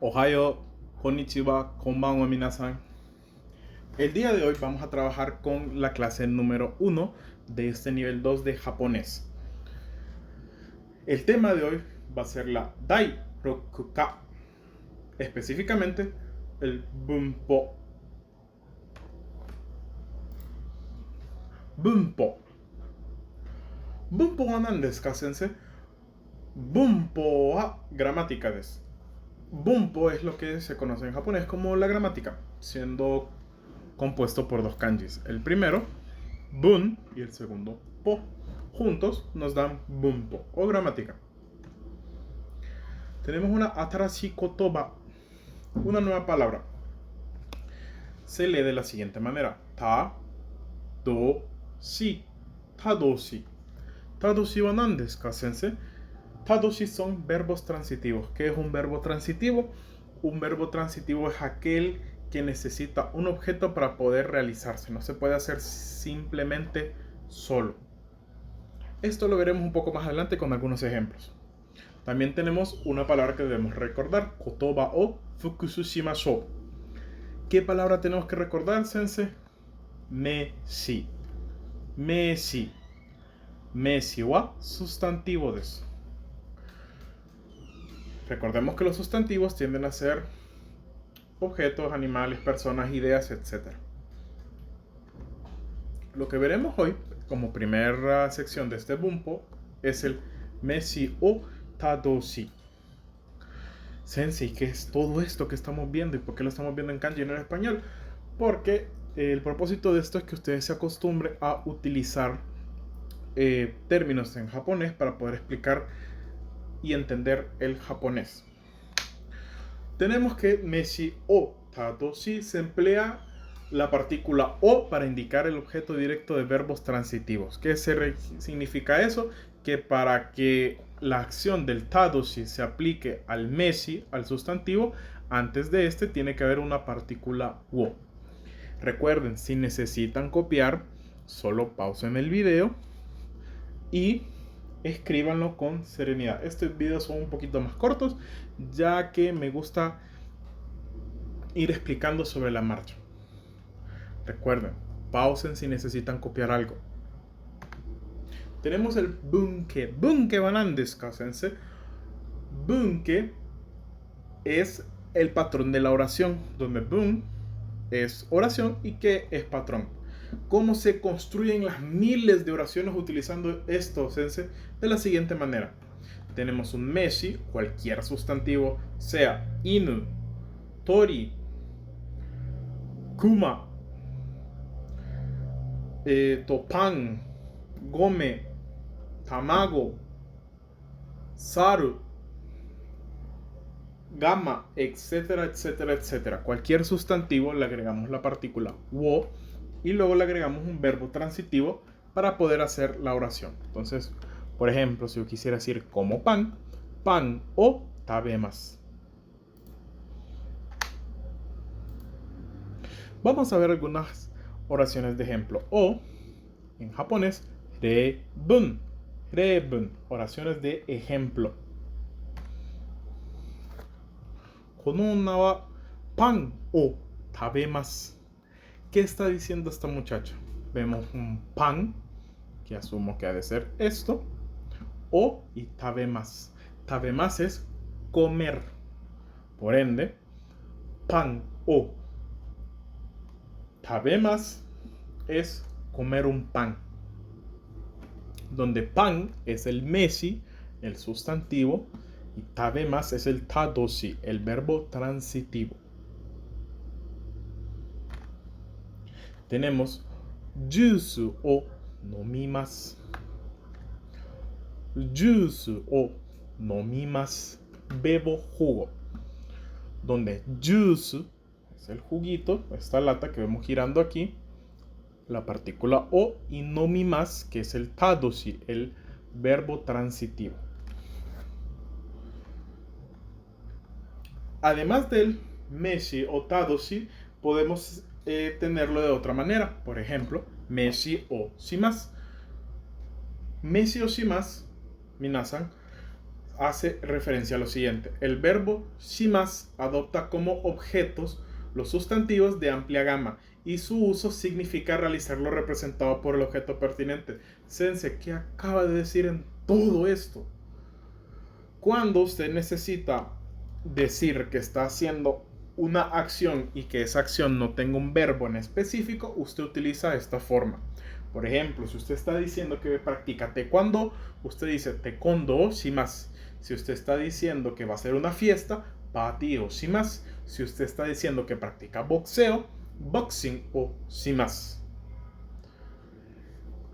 Ohayo, konnichiwa, konbanwa minasan. El día de hoy vamos a trabajar con la clase número 1 de este nivel 2 de japonés. El tema de hoy va a ser la Dai Rokuka, específicamente el Bunpo. Bunpo. Bunpo wa nan desu ka, sensei? Bunpo wa gramática desu. Bunpo es lo que se conoce en japonés como la gramática, siendo compuesto por dos kanjis. El primero, bun, y el segundo, po. Juntos nos dan bunpo o gramática. Tenemos una atarashi kotoba, una nueva palabra. Se lee de la siguiente manera: ta, do, shi, tadoshi. Tadoshi wa nan desu ka, sensei? Tadoshi son verbos transitivos. ¿Qué es un verbo transitivo? Un verbo transitivo es aquel que necesita un objeto para poder realizarse. No se puede hacer simplemente solo. Esto lo veremos un poco más adelante con algunos ejemplos. También tenemos una palabra que debemos recordar: kotoba o fukusu shimashou. ¿Qué palabra tenemos que recordar, sensei? Meshi. Meshi. Meshi wa sustantivo desu. Recordemos que los sustantivos tienden a ser objetos, animales, personas, ideas, etc. Lo que veremos hoy como primera sección de este bunpo es el meshi o tadoshi. Sensei, ¿qué es todo esto que estamos viendo y por qué lo estamos viendo en kanji y no en español? Porque el propósito de esto es que ustedes se acostumbren a utilizar términos en japonés para poder explicar y entender el japonés. Tenemos que meshi o tadoshi se emplea la partícula o para indicar el objeto directo de verbos transitivos. ¿Qué significa eso? Que para que la acción del tadoshi se aplique al meshi, al sustantivo, antes de este tiene que haber una partícula wo. Recuerden, si necesitan copiar, solo pausen el video y escríbanlo con serenidad. Estos videos son un poquito más cortos, ya que me gusta ir explicando sobre la marcha. Recuerden, pausen si necesitan copiar algo. Tenemos el bunke. Bunke wa nan desu ka, sensei? Bunke es el patrón de la oración, donde bun es oración y que es patrón. ¿Cómo se construyen las miles de oraciones utilizando esto, sensei? De la siguiente manera. Tenemos un meshi, cualquier sustantivo, sea inu, tori, kuma, pan, gome, tamago, saru, gama, etcétera, etcétera, etcétera. Cualquier sustantivo le agregamos la partícula wo y luego le agregamos un verbo transitivo para poder hacer la oración. Entonces, por ejemplo, si yo quisiera decir como pan, pan o tabemasu. Vamos a ver algunas oraciones de ejemplo. O, en japonés, rebun. Rebun, oraciones de ejemplo. Kono onna wa pan o tabemasu. ¿Qué está diciendo esta muchacha? Vemos un pan, que asumo que ha de ser esto, o y tabemasu. Tabemasu es comer. Por ende, pan o tabemasu es comer un pan. Donde pan es el meshi, el sustantivo, y tabemasu es el tadoshi, el verbo transitivo. Tenemos juice o nomimasu. Juice o nomimasu. Bebo jugo. Donde juice es el juguito, esta lata que vemos girando aquí, la partícula o, y nomimasu, que es el tadoshi, el verbo transitivo. Además del meshi o tadoshi, podemos tenerlo de otra manera. Por ejemplo, meshi o shimasu. Meshi o shimasu, minasan, hace referencia a lo siguiente. El verbo shimas adopta como objetos los sustantivos de amplia gama y su uso significa realizar lo representado por el objeto pertinente. Sensei, ¿qué acaba de decir en todo esto? Cuando usted necesita decir que está haciendo una acción y que esa acción no tenga un verbo en específico, usted utiliza esta forma. Por ejemplo, si usted está diciendo que practica taekwondo, usted dice taekwondo o shimasu. Si usted está diciendo que va a ser una fiesta, party o shimasu. Si usted está diciendo que practica boxeo, boxing o shimasu.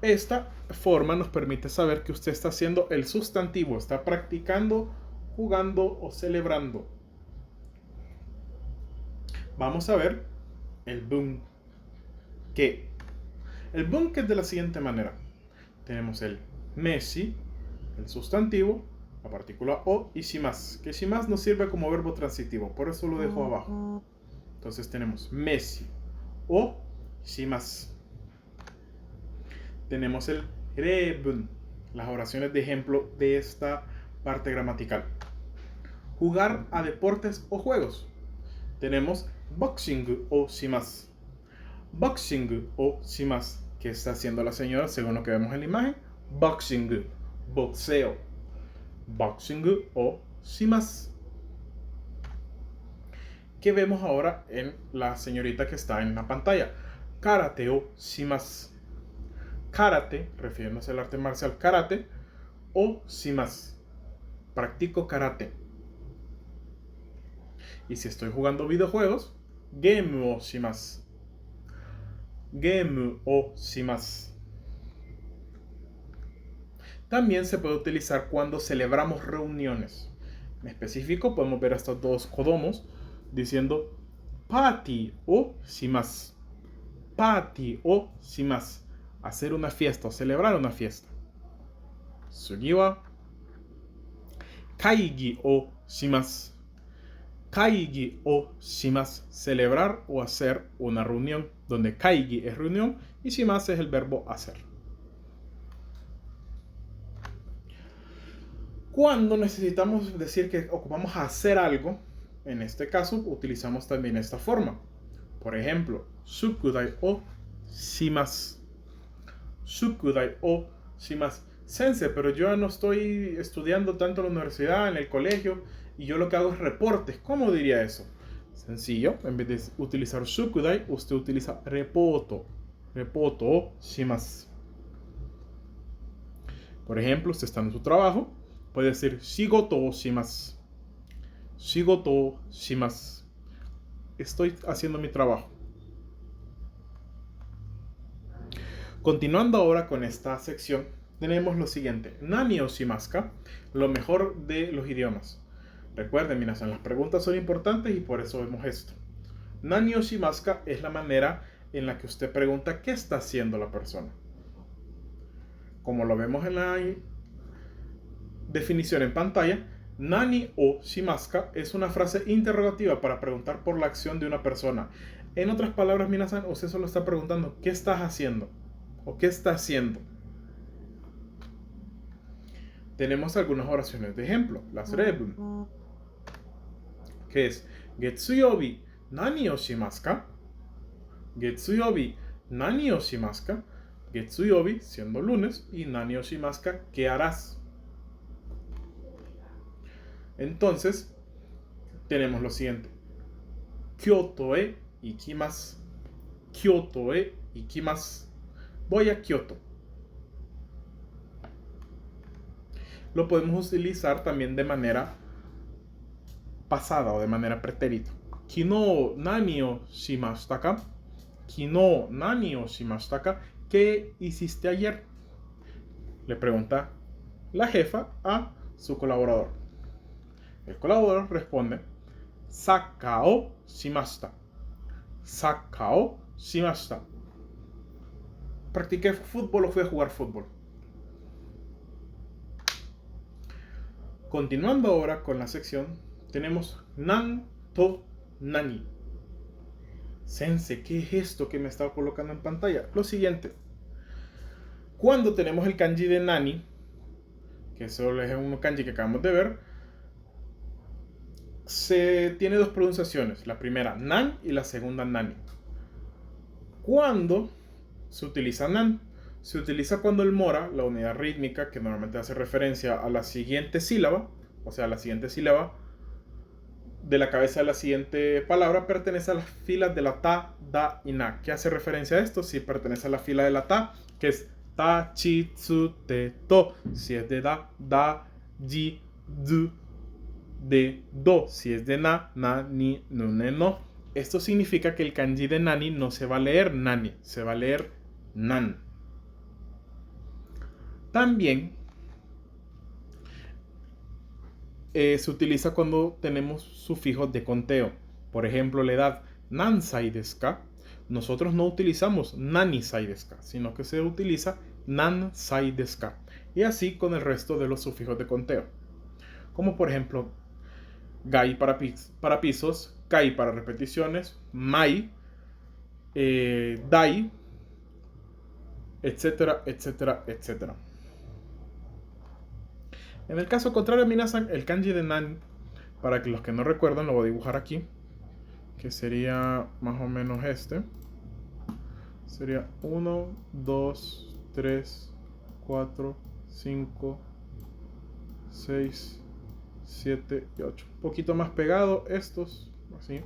Esta forma nos permite saber que usted está haciendo el sustantivo, está practicando, jugando o celebrando. Vamos a ver el bunke. El bunke es de la siguiente manera. Tenemos el meshi, el sustantivo, la partícula o y shimasu. Que shimasu nos sirve como verbo transitivo, por eso lo dejo abajo. Entonces tenemos meshi o shimasu. Tenemos el rebun, las oraciones de ejemplo de esta parte gramatical. Jugar a deportes o juegos. Tenemos boxing o shimasu. Boxing o shimasu. ¿Qué está haciendo la señora según lo que vemos en la imagen? Boxing, boxeo. Boxing o shimasu. ¿Qué vemos ahora en la señorita que está en la pantalla? Karate o shimasu. Karate, refiriéndose al arte marcial karate, o shimasu. Practico karate. Y si estoy jugando videojuegos, game o shimasu. Game o shimasu. También se puede utilizar cuando celebramos reuniones. En específico, podemos ver a estos dos kodomos diciendo party o shimasu. Party o shimasu. Hacer una fiesta o celebrar una fiesta. Sugi wa kaigi o shimasu. Kaigi o shimasu. Celebrar o hacer una reunión, donde kaigi es reunión y shimasu es el verbo hacer. Cuando necesitamos decir que ocupamos hacer algo, en este caso utilizamos también esta forma. Por ejemplo, shukudai o shimasu. Shukudai o shimasu. Sensei, pero yo no estoy estudiando tanto en la universidad, en el colegio, y yo lo que hago es reportes. ¿Cómo diría eso? Sencillo, en vez de utilizar shukudai, usted utiliza repoto. Repoto o shimasu. Por ejemplo, usted está en su trabajo, puede decir shigoto o shimasu. Shigoto o shimasu. Estoy haciendo mi trabajo. Continuando ahora con esta sección, tenemos lo siguiente. Nani o shimasu ka, lo mejor de los idiomas. Recuerden, minasan, las preguntas son importantes y por eso vemos esto. Nani o shimasu ka es la manera en la que usted pregunta qué está haciendo la persona. Como lo vemos en la definición en pantalla, nani o shimasu ka es una frase interrogativa para preguntar por la acción de una persona. En otras palabras, minasan, usted solo está preguntando ¿qué estás haciendo? ¿O qué está haciendo? Tenemos algunas oraciones de ejemplo, las rebun, que es Getsuyobi nani o shimasu ka? Getsuyobi nani o shimasu ka? Getsuyobi siendo lunes y nani o shimasu ka, ¿qué harás? Entonces tenemos lo siguiente: Kyoto e ikimasu. Kyoto e ikimasu. Voy a Kyoto. Lo podemos utilizar también de manera pasada o de manera pretérita. Kino nani o shimashita ka? Kino nani o shimashita ka? ¿Qué hiciste ayer? Le pregunta la jefa a su colaborador. El colaborador responde Saka o shimashita. Saka o shimashita. ¿Practiqué fútbol o fui a jugar fútbol? Continuando ahora con la sección, tenemos nan to nani. Sensei, ¿qué es esto que me está colocando en pantalla? Lo siguiente. Cuando tenemos el kanji de nani, que solo es un kanji que acabamos de ver, se tiene dos pronunciaciones. La primera nan y la segunda nani. ¿Cuándo se utiliza nan? Se utiliza cuando el mora, la unidad rítmica, que normalmente hace referencia a la siguiente sílaba, o sea, la siguiente sílaba de la cabeza de la siguiente palabra, pertenece a las filas de la ta, da y na. ¿Qué hace referencia a esto? Si pertenece a la fila de la ta, que es ta, chi, tsu, te, to. Si es de da, ji, du, de, do. Si es de na, ni, nu, ne, no. Esto significa que el kanji de nani no se va a leer nani, se va a leer nan. También se utiliza cuando tenemos sufijos de conteo. Por ejemplo, la edad nansai desu ka. Nosotros no utilizamos nanisai desu ka, sino que se utiliza nansai desu ka. Y así con el resto de los sufijos de conteo. Como por ejemplo, gai para pisos, kai para repeticiones, mai, dai, etcétera, etcétera, etcétera. En el caso contrario, minasan, el kanji de nan, para que los que no recuerdan, lo voy a dibujar aquí, que sería más o menos este. Sería 1, 2, 3, 4, 5, 6, 7 y 8. Un poquito más pegado estos, así.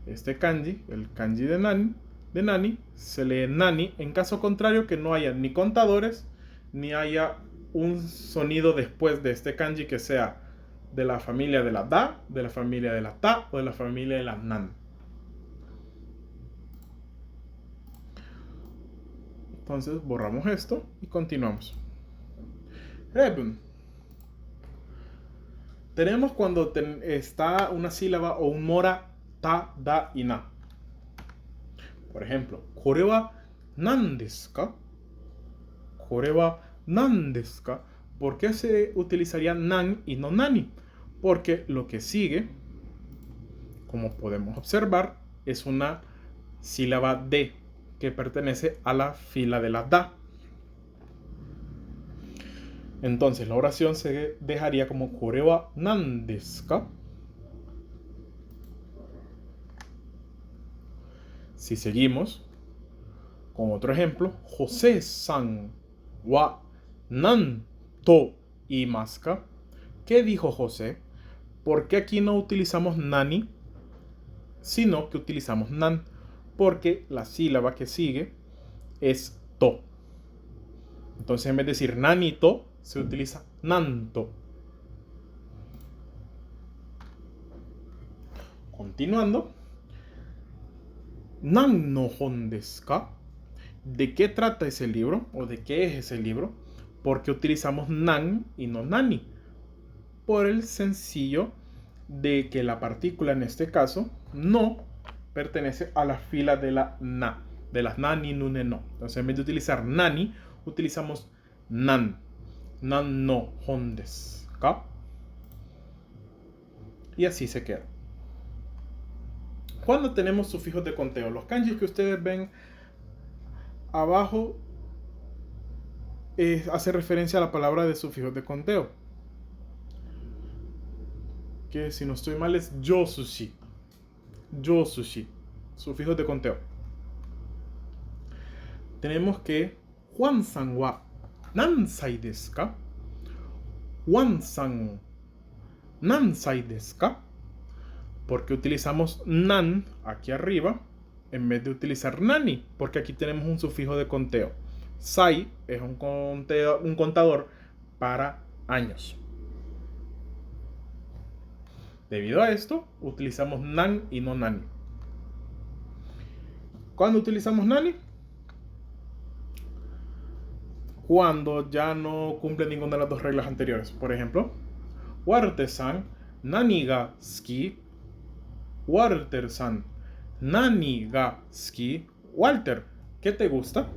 Este kanji, el kanji de nani, se lee nani. En caso contrario, que no haya ni contadores, ni haya un sonido después de este kanji que sea de la familia de la da, de la familia de la ta o de la familia de la nan. Entonces borramos esto y continuamos. Rebun. Tenemos cuando está una sílaba o un mora ta, da y na. Por ejemplo, ¿kore wa nan desu ka? ¿Kore wa nan desu ka? ¿Por qué se utilizaría nan y no nani? Porque lo que sigue, como podemos observar, es una sílaba de que pertenece a la fila de la da. Entonces la oración se dejaría como ¿kore wa nan desu ka? Si seguimos con otro ejemplo, José-san wa nan to iimasu ka? ¿Qué dijo José? ¿Por qué aquí no utilizamos nani, sino que utilizamos nan? Porque la sílaba que sigue es to. Entonces en vez de decir nani to, se utiliza nanto. Continuando. Nan no hon desu ka? ¿De qué trata ese libro? ¿O de qué es ese libro? Porque utilizamos nan y no nani. Por el sencillo de que la partícula en este caso no pertenece a la fila de la na, de las nani, nune, no. Entonces en vez de utilizar nani, utilizamos nan. Nan no hon desu ka? Y así se queda. Cuando tenemos sufijos de conteo, los kanjis que ustedes ven abajo hace referencia a la palabra de sufijos de conteo, que si no estoy mal es yosushi. Yosushi, sufijos de conteo. Tenemos que Juan-san wa nansai desu ka? Juan-san nansai desu ka? Porque utilizamos nan aquí arriba en vez de utilizar nani, porque aquí tenemos un sufijo de conteo. Sai es un contador para años. Debido a esto, utilizamos nan y no nani. ¿Cuándo utilizamos nani? Cuando ya no cumple ninguna de las dos reglas anteriores. Por ejemplo, Walter-san nani ga suki? Walter-san nani ga suki? Walter, ¿qué te gusta?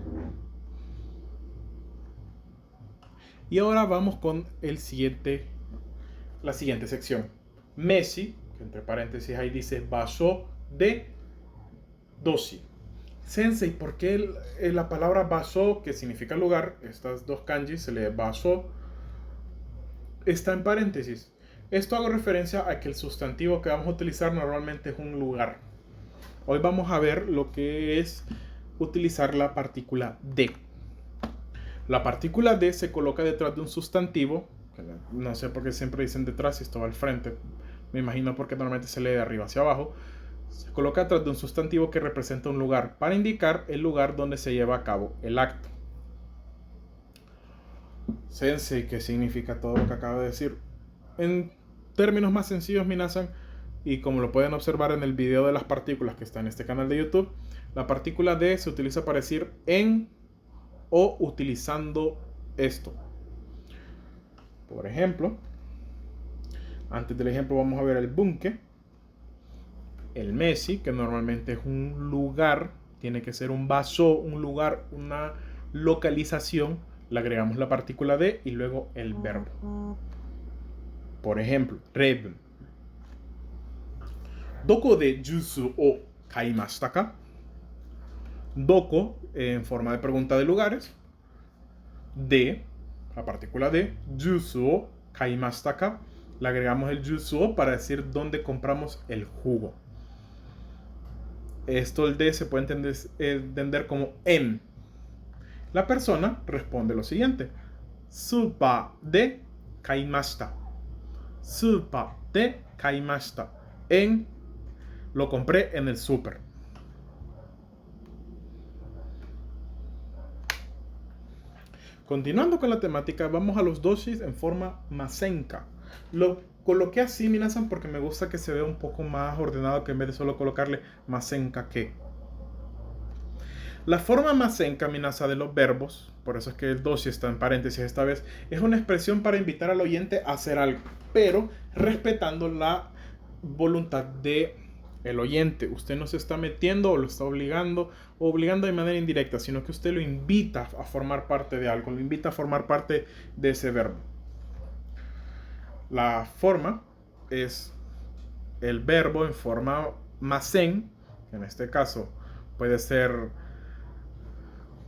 Y ahora vamos con la siguiente sección. Messi, que entre paréntesis ahí dice basho de doshi. Sensei, ¿por qué la palabra basho, que significa lugar, estas dos kanji se lee basho está en paréntesis. Esto hago referencia a que el sustantivo que vamos a utilizar normalmente es un lugar. Hoy vamos a ver lo que es utilizar la partícula de. La partícula de se coloca detrás de un sustantivo. No sé por qué siempre dicen detrás si esto va al frente. Me imagino porque normalmente se lee de arriba hacia abajo. Se coloca detrás de un sustantivo que representa un lugar para indicar el lugar donde se lleva a cabo el acto. Sensei, ¿qué significa todo lo que acabo de decir? En términos más sencillos, minasan, y como lo pueden observar en el video de las partículas que está en este canal de YouTube, la partícula de se utiliza para decir en o utilizando esto. Por ejemplo, antes del ejemplo vamos a ver el bunke, el mesi, que normalmente es un lugar, tiene que ser un vaso, un lugar, una localización. Le agregamos la partícula de y luego el verbo. Por ejemplo, reb. Doko de jutsu o kaimashita ka? Doko en forma de pregunta de lugares. De, la partícula de, jutsu o kaimashita ka. Le agregamos el jutsu o para decir dónde compramos el jugo. Esto, el de, se puede entender como en. La persona responde lo siguiente: Supa de kaimashita. Supa de kaimashita. Lo compré en el súper. Continuando con la temática, vamos a los doshis en forma masenka. Lo coloqué así, minasan, porque me gusta que se vea un poco más ordenado que en vez de solo colocarle masenka que. La forma masenka, minasa, de los verbos, por eso es que el doshi está en paréntesis esta vez, es una expresión para invitar al oyente a hacer algo, pero respetando la voluntad de el oyente. Usted no se está metiendo o lo está obligando de manera indirecta, sino que usted lo invita a formar parte de algo, lo invita a formar parte de ese verbo. La forma es el verbo en forma masen, en este caso puede ser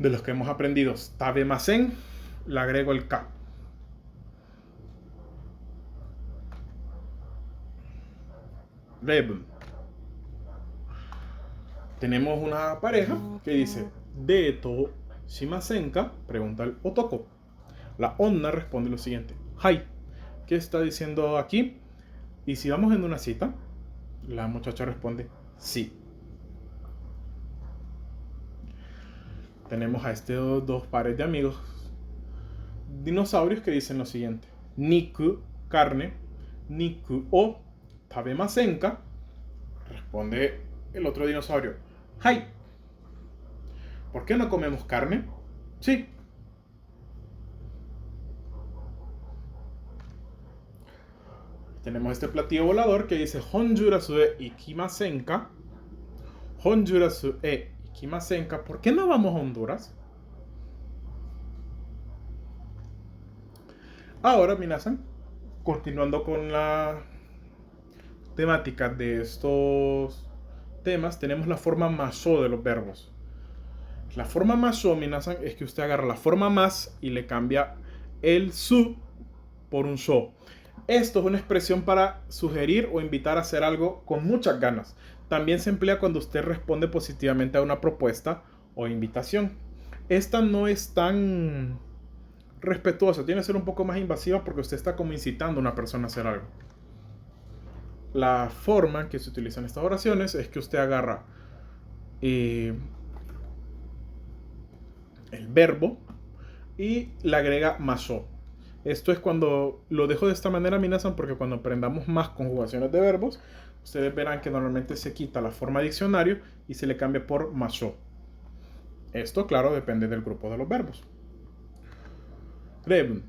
de los que hemos aprendido, tabemasen, le agrego el ka. Reb. Tenemos una pareja que dice deto shimasen ka, pregunta el otoko. La onna responde lo siguiente: hai. ¿Qué está diciendo aquí? Y si vamos en una cita, la muchacha responde sí. Tenemos a estos dos pares de amigos dinosaurios que dicen lo siguiente: Niku, carne, Niku o tabemasen ka. Responde el otro dinosaurio: hai. ¿Por qué no comemos carne? Sí. Tenemos este platillo volador que dice Honjurasu e ikimasen ka. Honjurasu e ikimasen ka. ¿Por qué no vamos a Honduras? Ahora, minasan, continuando con la temática de estos temas, tenemos la forma maso de los verbos. La forma maso, minasan, es que usted agarra la forma más y le cambia el su por un so. Esto es una expresión para sugerir o invitar a hacer algo con muchas ganas. También se emplea cuando usted responde positivamente a una propuesta o invitación. Esta no es tan respetuosa, tiene que ser un poco más invasiva porque usted está como incitando a una persona a hacer algo. La forma que se utiliza en estas oraciones es que usted agarra el verbo y le agrega maso. Esto es cuando lo dejo de esta manera, minasan, porque cuando aprendamos más conjugaciones de verbos, ustedes verán que normalmente se quita la forma diccionario y se le cambia por maso. Esto, claro, depende del grupo de los verbos. Reb.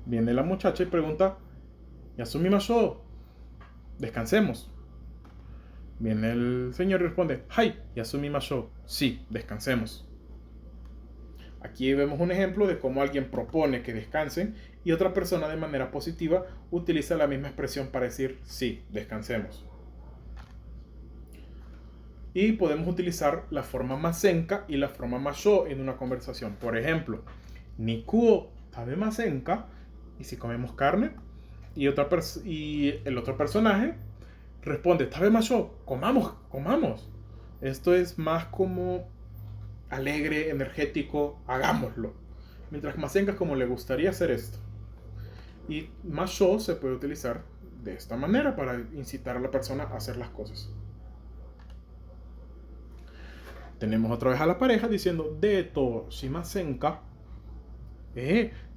Viene la muchacha y pregunta: Yasumi maso, descansemos. Viene el señor y responde: hai, yasumi maso, sí, descansemos. Aquí vemos un ejemplo de cómo alguien propone que descansen y otra persona de manera positiva utiliza la misma expresión para decir sí, descansemos. Y podemos utilizar la forma masenka y la forma maso en una conversación. Por ejemplo, Niku o tabemasen ka, y si comemos carne. Y el otro personaje responde, tabe macho, comamos, comamos. Esto es más como alegre, energético, hagámoslo. Mientras que Masenka es como le gustaría hacer esto. Y macho se puede utilizar de esta manera para incitar a la persona a hacer las cosas. Tenemos otra vez a la pareja diciendo deto shimasenka.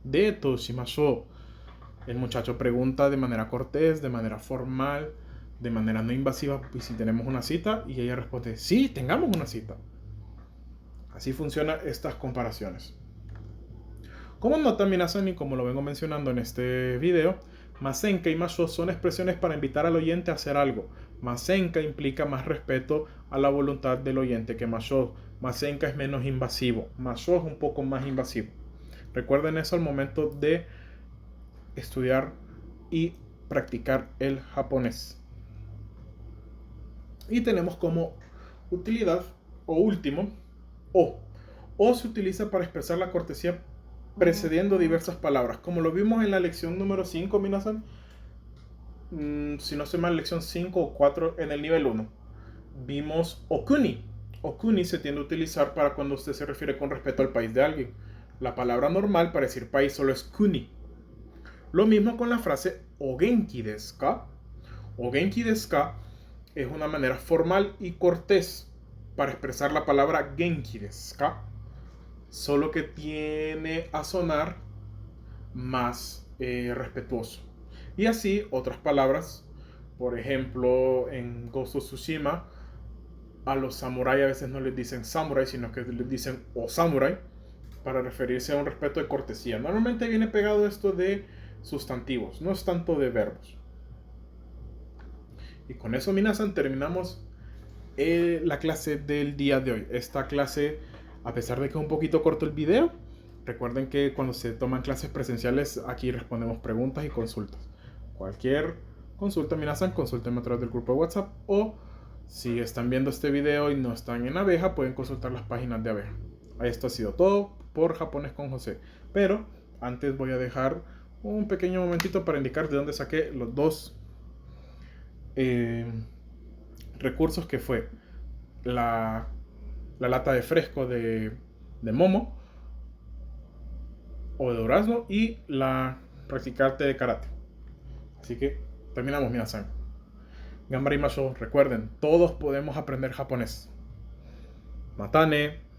Deto shimasho. El muchacho pregunta de manera cortés, de manera formal, de manera no invasiva, y si tenemos una cita, y ella responde, sí, tengamos una cita. Así funcionan estas comparaciones. Como nota, minasan, y como lo vengo mencionando en este video, masenka y masho son expresiones para invitar al oyente a hacer algo. Masenka implica más respeto a la voluntad del oyente que masho. Masenka es menos invasivo, masho es un poco más invasivo. Recuerden eso al momento de estudiar y practicar el japonés. Y tenemos como utilidad o último o. O se utiliza para expresar la cortesía precediendo diversas palabras, como lo vimos en la lección número 5, minasan. Si no estoy mal, lección 5 o 4 en el nivel 1. Vimos okuni. Okuni se tiende a utilizar para cuando usted se refiere con respeto al país de alguien. La palabra normal para decir país solo es kuni. Lo mismo con la frase ogenki desu ka. Ogenki desu ka es una manera formal y cortés para expresar la palabra genki desu ka, solo que tiene a sonar más respetuoso. Y así otras palabras, por ejemplo en Ghost of Tsushima a los samuráis a veces no les dicen samurai, sino que les dicen o samurai, para referirse a un respeto de cortesía. Normalmente viene pegado esto de sustantivos, no es tanto de verbos. Y con eso, minasan, terminamos la clase del día de hoy. Esta clase, a pesar de que es un poquito corto el video, recuerden que cuando se toman clases presenciales, aquí respondemos preguntas y consultas. Cualquier consulta, minasan, consúltenme a través del grupo de WhatsApp, o si están viendo este video y no están en Abeja, pueden consultar las páginas de Abeja. Esto ha sido todo por Japonés con José. Pero antes voy a dejar un pequeño momentito para indicar de dónde saqué los dos recursos, que fue la lata de fresco de Momo o de durazno y la practicarte de karate. Así que terminamos, minasan. Ganbarimashou, recuerden, todos podemos aprender japonés. Matane.